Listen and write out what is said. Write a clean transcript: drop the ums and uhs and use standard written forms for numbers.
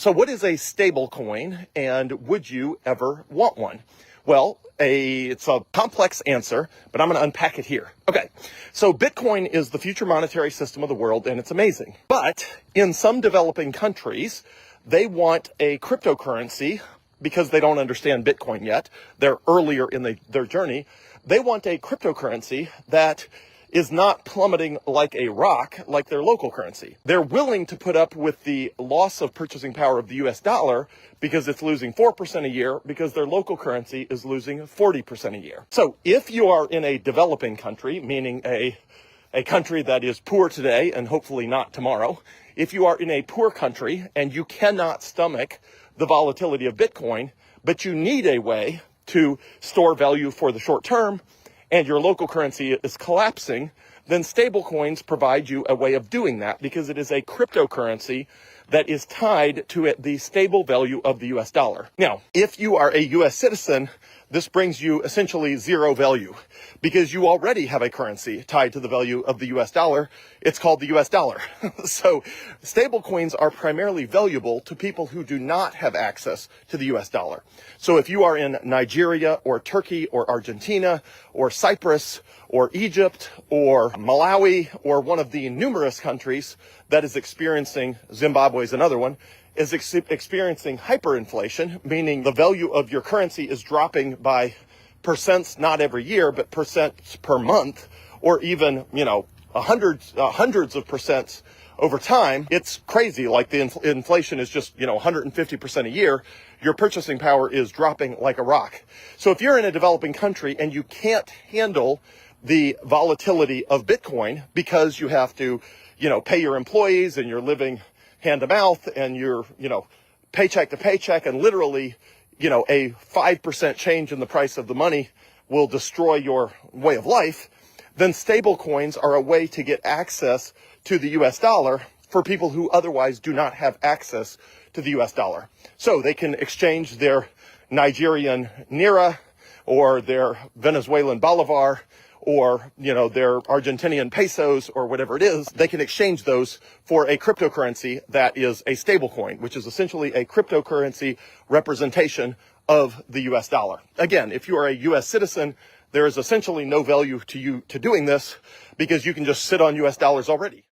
So what is a stable coin, and would you ever want one? Well, it's a complex answer, but I'm going to unpack it here. Okay, so Bitcoin is the future monetary system of the world, and it's amazing. But in some developing countries, they want a cryptocurrency because they don't understand Bitcoin yet. They're earlier in their journey. They want a cryptocurrency that is not plummeting like a rock, like their local currency. They're willing to put up with the loss of purchasing power of the US dollar because it's losing 4% a year, because their local currency is losing 40% a year. So if you are in a developing country, meaning a country that is poor today and hopefully not tomorrow, if you are in a poor country and you cannot stomach the volatility of Bitcoin, but you need a way to store value for the short term, and your local currency is collapsing, then stablecoins provide you a way of doing that because it is a cryptocurrency that is tied to the stable value of the US dollar. Now, if you are a US citizen, this brings you essentially zero value because you already have a currency tied to the value of the US dollar. It's called the US dollar. So stablecoins are primarily valuable to people who do not have access to the US dollar. So if you are in Nigeria or Turkey or Argentina or Cyprus or Egypt or Malawi or one of the numerous countries that is experiencing, Zimbabwe is another one, is experiencing hyperinflation, meaning the value of your currency is dropping by percents, not every year, but percents per month, or even, hundreds of percents over time. It's crazy. Like the inflation is just, 150% a year. Your purchasing power is dropping like a rock. So if you're in a developing country and you can't handle the volatility of Bitcoin because you have to, pay your employees and you're living hand to mouth and you're, paycheck to paycheck, and literally, a 5% change in the price of the money will destroy your way of life, then stable coins are a way to get access to the US dollar for people who otherwise do not have access to the US dollar. So they can exchange their Nigerian Naira or their Venezuelan Bolivar or, their Argentinian pesos or whatever it is. They can exchange those for a cryptocurrency that is a stable coin, which is essentially a cryptocurrency representation of the US dollar. Again, if you are a US citizen, there is essentially no value to you to doing this because you can just sit on US dollars already.